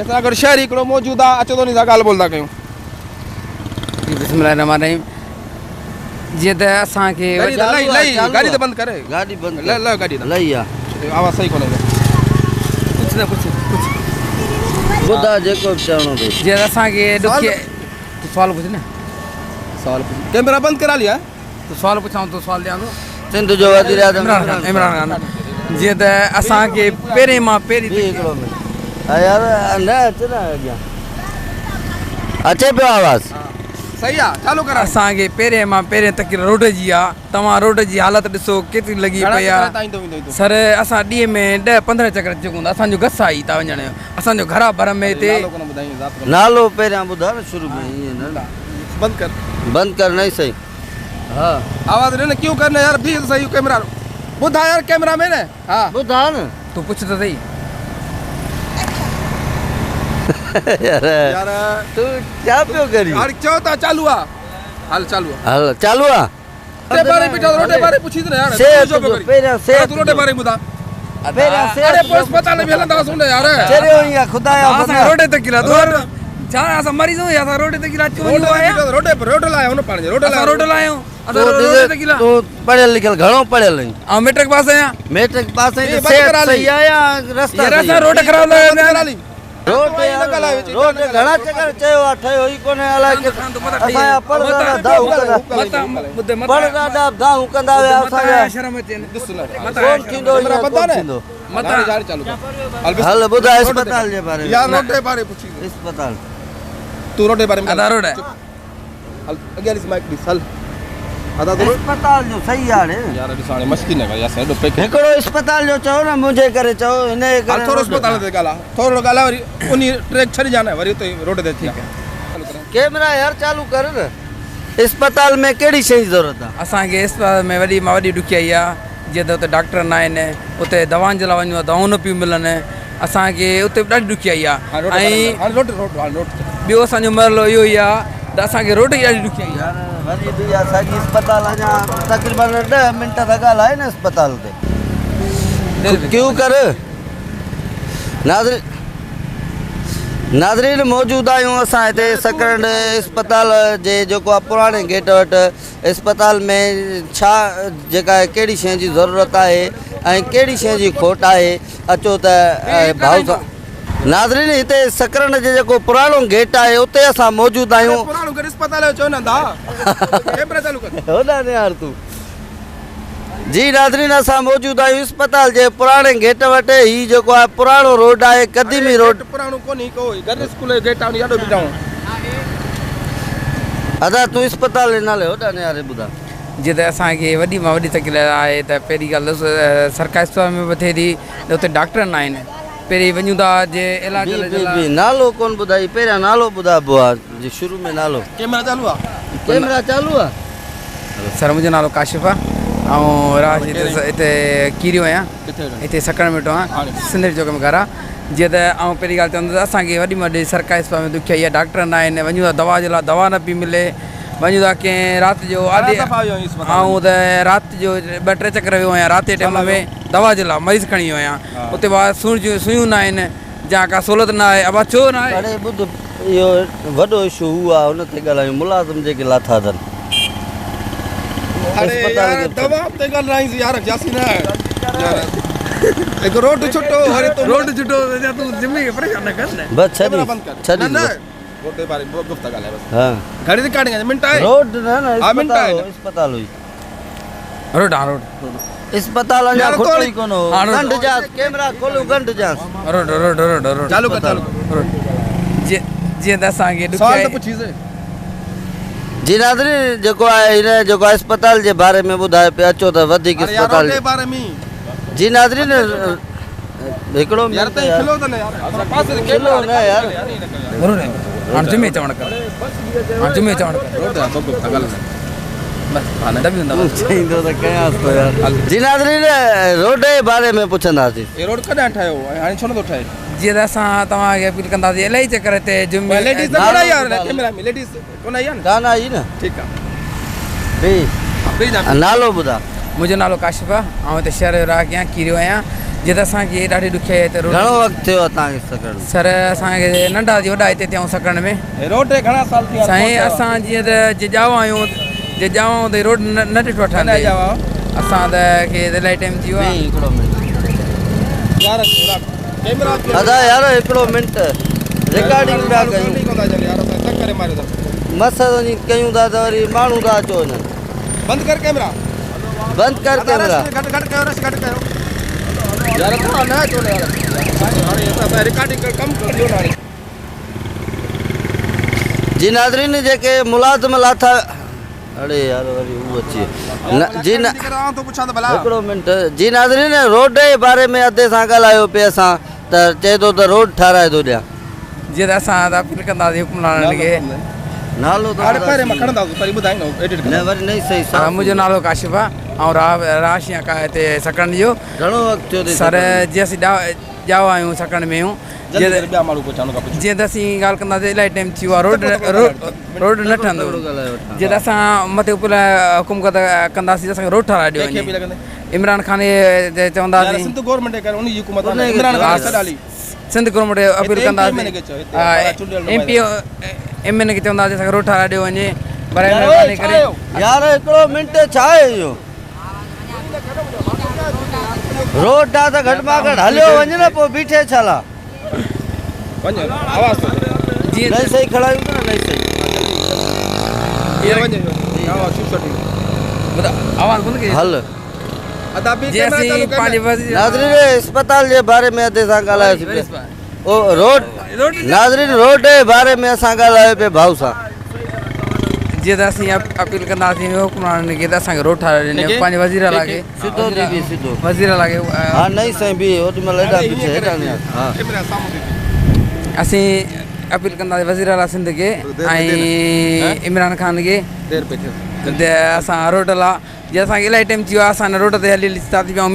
असां अगर शहर हिकिड़ो मौजूद आहे अचो तो नी सां ॻाल्हि ॿोल था कयूं। बिस्मिल्लाहिर्रहमानिर्रहीम। जीअं त असांखे गाड़ी तो बंद करे गाड़ी बंद ल गाड़ी लई आहे आवाज़ सही कोन्हे कुझु न कुझु ॿुधा जेको चवणो अथई। जीअं त असांखे ॾुखिया तूं सुवाल पुछ न सवाल कैमरा बंद करा लिया तूं सुवाल पुछां तूं सुवाल ॾियां थो। सिंध जो वज़ीर आज़म इमरान ख़ान। जीअं त असांखे पहिरें मां पहिरीं हिकिड़ो मिनट यार न अचे न अॻियां अचे पियो आवाज़ सही आहे चालू करा। असांखे पहिरें मां पहिरें तकलीफ़ रोड जी आहे। तव्हां रोड जी हालत ॾिसो केतिरी लॻी पई आहे। सर असां ॾींहं में 10-15 चकर अची चुकूं था। असांजो घस आहे था वञण जो। असांजो घर आहे भर में हिते नालो पहिरियां ॿुधा न शुरू में ईअं न बंद कर नहीं सही। हाँ आवाज़ न क्यों करना यार भी सही कैमरा बुधा यार कैमरा में न हाँ ॿुधा न तूं पुछ त सही। यार तू क्या पियो करी हाणे चओ था चालू आहे हाल चालू आहे हल चालू आहे रोटे बारे बीठा रोटे बारे पुछी त यार पहिरियां से तू रोटे बारे ॿुधा पहिरियां से अरे पुलिस पता में हलंदा सुन यार चरियो ई आहे ख़ुदा जा असां रोड ते किला तूं छा असां मरीज़ या असां रोड ते किला रोटे लाया हुन पाण जे रोटे असां रोड लायो असां रोड ते किला तू पढ़ियल लिखियल घणो पढ़ियल आहीं ऐं मैट्रिक पास आहियां। मैट्रिक पास आहीं त सेहत सही आहे या रस्ता यार असां रोड ख़राब रोड घणा चकर चयो आहे ठहियो ई कोन्हे अलाए असांजा पढ़दा दाहूं कंदा हुया असांजा शर्म अचे कोन थींदो हल ॿुधाए अस्पताल जे बारे में यार रोटे बारे पुछी अस्पताल तू रोटे बारे में आधा रोड है हल अॻियां ॾिस माइक ॾिस हल आधा तो अस्पताल जो सही आहे यार ॾिस हाणे मस्ती न कर यार साइड पे हिकिड़ो अस्पताल जो चओ न मुंहिंजे करे चओ हिन करे थोरो अस्पताल ते ॻाल्हि थोरो ॻाल्हि वरी उनी ट्रैक छॾी जाना वरी उते रोड ते थी कैमरा यार चालू कर न अस्पताल में कहिड़ी शइ जी ज़रूरत आहे असांखे अस्पताल में वॾी मां वॾी ॾुखियाई आहे। जीअं त उते डॉक्टर न आहिनि उते दवाउनि जे लाइ वञूं दवाऊं न पियूं मिलनि असांखे उते ॾाढी ॾुखियाई आहे। ऐं ॿियो असांजो मसइलो इहो ई आहे त असांखे रोड जी ॾाढी ॾुखियाई आहे। वरी बि असांजी अस्पताल अञा तक़रीबन 10 मिंट था ॻाल्हाए न अस्पताल ते क्यों कर नाज़रीन मौजूद आहियूं असां हिते सकरंड अस्पताल जे जेको आहे पुराणे गेट वटि अस्पताल में छा जेका कहिड़ी शइ जी ज़रूरत आहे ऐं कहिड़ी शइ जी खोट आहे अचो त भाउ सां नाज़रीन हिते सकरंड जे जेको पुराणो गेट आहे उते असां मौजूद आहियूं पुराणो गेट अस्पताल जो न दा कैमरा चालू कर होदा ने यार तू जी नाज़रीन असां मौजूद आहियूं अस्पताल जे पुराणे गेट वटि ही जेको आहे पुराणो रोड आहे क़दीमी रोड पुराणो कोन्हे को घर स्कूल जो गेट आहे याडो बीठाऊं अदा तू अस्पताल जे नाले होदा ने यार ॿुधा जीअं त असांखे वॾी मां वॾी तकलीफ़ आहे त पहिरीं ॻाल्हि सरकारी अस्पताल में बि थिए थी त उते डॉक्टर न आहिनि। पहिरीं वञूं था जे इलाज नालो कोन ॿुधाई पहिरियां नालो ॿुधाइबो आहे जी शुरू में नालो कैमरा चालू आहे कैमरा चालू आहे सर मुंहिंजो नालो काशिफ़ आहे ऐं राज हिते कीरियो आहियां हिते सकरंड में वेठो आहियां सिंधरी चौक में घर आहे। जीअं त ऐं पहिरीं ॻाल्हि चवंदुसि असांखे वॾी में वॾी सरकारी अस्पताल में ॾुखियाई आहे डॉक्टर न आहिनि वञूं था दवा जे लाइ दवा न पई मिले वञूं था कंहिं राति जो आदि ऐं त राति जो 2-3 चकर वियो आहियां राति जे टाइम में दवा जे लाइ मरीज़ खणी वियो आहियां उते सुयूं न आहिनि या का सहूलियत न आहे अब छो न आहे। अरे ॿुध इहो वॾो इशू आहे हुन ते ॻाल्हायूं मुलाज़िम जेके लाथा अथनि अरे यार दवा ते ॻाल्हाईंसि यार जासी न एक रोड छुटो हरे तो रोड छुटो तूं जिम्मे परेशान न कर न बस छॾी रोड ते बारे गुफ्ता ॻाल्हाए बस हां घड़ी ते काटेंगे मिनट आहे रोड न अस्पताल हुई रोड अस्पताल अञा खुटो ई कोन हो गंढ जा कैमरा खोलो गंढ जा रोड चालू कर चालू जीअं त असांखे सवाल त पुछीसे जी नाज़रीन जेको आहे हिन जेको अस्पताल जे बारे में ॿुधाए पिया अचो त वधीक अस्पताल जे बारे में जी नाज़रीन हिकिड़ो यार त खिलो त न यार पास खिलो न यार हाणे जुमे चवण कर रोड आ सब ॻाल्हाए बस हाणे दबी हूंदा चईंदो त कयांसि थो यार जी नाज़रीन रोड जे बारे में पुछंदासीं ये रोड कॾहिं ठाहियो हाणे छो नथो ठहे जीअं त असां तव्हांखे अपील कंदासीं इलाही चकर हिते जुमे लेडीज़ त कोन आई यार कैमरा में लेडीज़ कोन आई आहे न कान आई न ठीकु आहे नालो ॿुधा मुंहिंजो नालो काशिफ़ आहे ऐं हिते शहर जो रहाकी आहियां कीरियो आहियां जिते असांखे ॾाढी ॾुखियाई आहे हिते रोड घणो वक़्तु थियो आहे तव्हांखे सकण सर असांखे नंढा जी वॾा हिते थियूं सकण में रोड ते घणा साल थी साईं असां जीअं त जिजावा आहियूं जिजावा ते रोड न ॾिठो वठंदे असां त खे इलाही टाइम थी वियो आहे हिकिड़ो मिंट यार कैमरा दादा यार हिकिड़ो मिंट रिकॉर्डिंग पिया कयूं यार तक करे मारियो मस वञी कयूं था त वरी माण्हू था अचो वञनि बंद कर कैमरा बंदि कर कैमरा घट कयो रस घट कयो यार थोड़ा ना चोले यार हाणे असां रिकॉर्डिंग कम कर दियो हाणे जी नाज़रीन जेके मुलाज़िम लाथा अड़े यार वरी उहो अची जी न तो पुछां त भला हिकिड़ो मिंट जी नाज़रीन रोड जे बारे में अधे सां ॻाल्हायो पिए असां त चए थो त रोड ठाराए थो ॾियां जीअं त असां त अपील कंदासीं हुकुमराननि खे नालो हाणे पहिरें मां खणंदा पहिरीं ॿुधाईंदो एडिट न वरी नहीं सही हा, मुंहिंजो नालो काशिफ आहे ऐं राश का हिते सकण जो घणो वक़्तु थियो अथई सर जीअं असीं ॼावा आहियूं सकण में आहियूं जल्दी ॿिया माण्हू पुछां का जीअं त असीं ॻाल्हि कंदासीं इलाही टाइम थी वियो आहे रोड न ठहंदो जीअं त असां मथे ऊपर हुकुम कंदासीं त असांखे रोड ठाराए ॾियो वञे इमरान ख़ान चवंदासीं सिंध गवर्नमेंट करे उन जी हुकूमत इमरान ख़ान छॾाली सिंध गवर्नमेंट अपील कंदासीं MP MN खे चवंदासीं असांखे रोड ठाराए ॾियो वञे बराए महिरबानी करे यार हिकिड़ो मिंट छा आहे इहो रोड ठाह त घटि में घटि हलियो वञे न पोइ बीठे छा ला वञ आवाज़ तो जीअं नहीं सही खड़ायूं था नहीं सही ये वञ आवाज़ शूट सटी ॿुधा आवाज़ बंदि कई हल अदा बि जीअं कैमरा असीं चालू पंहिंजे कर वज़ीर नाज़रीन अस्पताल जे बारे में अधे सां ॻाल्हायोसीं पिया ओ रोड नाज़रीन रोड जे बारे में असां ॻाल्हायो पिए भाउ सां जीअं त असीं अपील कंदासीं हुकुमराननि खे त असांखे रोड ठाराए ॾिने पंहिंजे वज़ीर अला खे सिधो थी बि सिधो वज़ीर अला खे हा नहीं सही बि ओॾी महिल हेॾा पीछे हेॾा न हा कैमरा साम्हूं असीं अपील कंदासीं वज़ीर अला सिंध खे ऐं इमरान ख़ान खे देर पे थे त असां रोड ला जीअं असांखे इलाही टाइम थी वियो आहे असां रोड ते हली था थी पियूं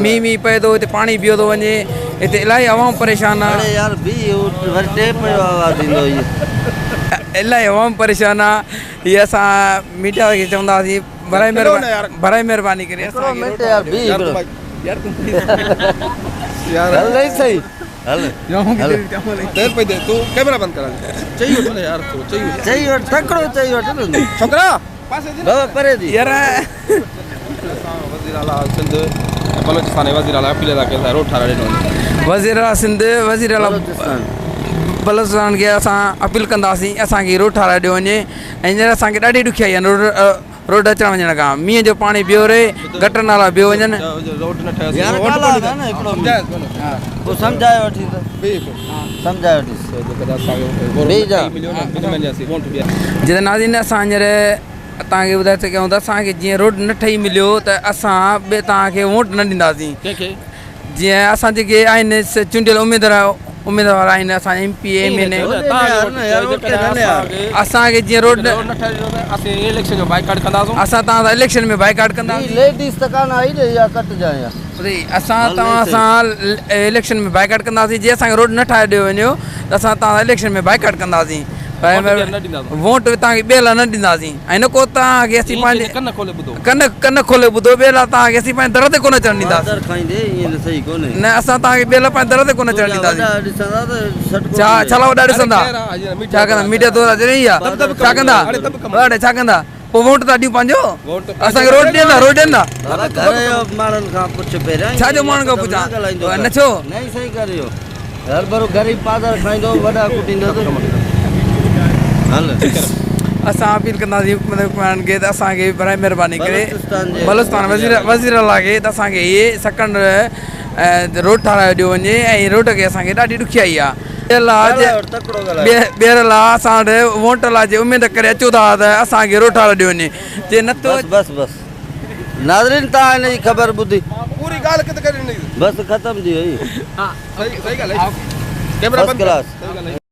मींहुं पए थो हिते पाणी बीहो थो वञे हिते इलाही आवाम परेशान अरे आहे यार बि वरी टे पियो आवाज़ ईंदो इहो इलाही आवाम परेशान आहे हीअ असां मीडिया खे चवंदासीं बराए महिरबानी करे हिकिड़ो मिंट यार बि हिकिड़ो यार हल नहीं सही हल देर पे दे तू कैमरा बंद करा चाहिए उठो यार तू चाहिए चई वठ तकड़ो चई वठ न छोकरा पासे दे बाबा परे दी यार वज़ीर आला सिंध बलोचिस्तान वज़ीर आला अपील था के रोड ठाराए ॾिनो वज़ीर अला सिंध वज़ीर अला बलोचिस्तान खे असां अपील कंदासीं असांखे रोड ठाराए ॾियो वञे ऐं हींअर असांखे ॾाढी ॾुखियाई आहे रोड अचण वञण खां मींहं जो पाणी बीहो रहे गटर नाला बीहो वञनि रोड न ठहे यार काला था न हिकिड़ो वो समझाए वठी त समझाए वठी जीअं नाज़रीन असां हींअर तव्हांखे ॿुधाए सघूं था असांखे जीअं रोड न ठही मिलियो त असां ॿिए तव्हांखे वोट न ॾींदासीं जीअं असां जेके आहिनि चूंडियल उमेदवार आहिनि असां MP MN असांखे जीअं रोड इलेक्शन जो बाइकाट कंदासीं असां तव्हां सां इलेक्शन में बाइकाट कंदासीं लेडीज त कान आई रे या कट जाए असां तव्हां सां इलेक्शन में बाइकाट कंदासीं जीअं असांखे रोड न ठाहे ॾियो वञो त असां तव्हां सां इलेक्शन में बाइकाट कंदासीं वोट तव्हांखे ॿिए लाइ न ॾींदासीं ऐं न को तव्हांखे असीं पंहिंजे कन खोले ॿुधो ॿिए लाइ तव्हांखे असीं पंहिंजे दर ते कोन अचणु ॾींदासीं न असां तव्हांखे ॿिए लाइ पंहिंजे दर ते कोन अचणु ॾींदासीं छा वॾा ॾिसंदा छा कंदा मीडिया द्वारा जॾहिं आहे छा कंदा वॾा छा कंदा पोइ वोट था ॾियूं पंहिंजो असांखे रोड ॾींदा रोड ॾींदा छाजो माण्हुनि खां पुछां न छो नहीं सही करियो हर भरो गरीब पादर खाईंदो वॾा कुटींदो हल असां अपील कंदासीं हुकुमराननि खे त असांखे बराए महिरबानी करे बलोचिस्तान वज़ीर अला खे त असांखे इहे सकंड रोड ठाराए ॾियो वञे ऐं रोड खे असांखे ॾाढी ॾुखियाई आहे ॿीहर लाइ असां वटि वोट लाइ जे उमेद करे अचो था त असांखे रोड ठाराए ॾियो वञे जे नथो बस बस नाज़रीन तव्हां हिन जी ख़बर ॿुधी पूरी ॻाल्हि किथे करे बस ख़तम थी वई सही ॻाल्हि आहे कैमरा बंद क्लास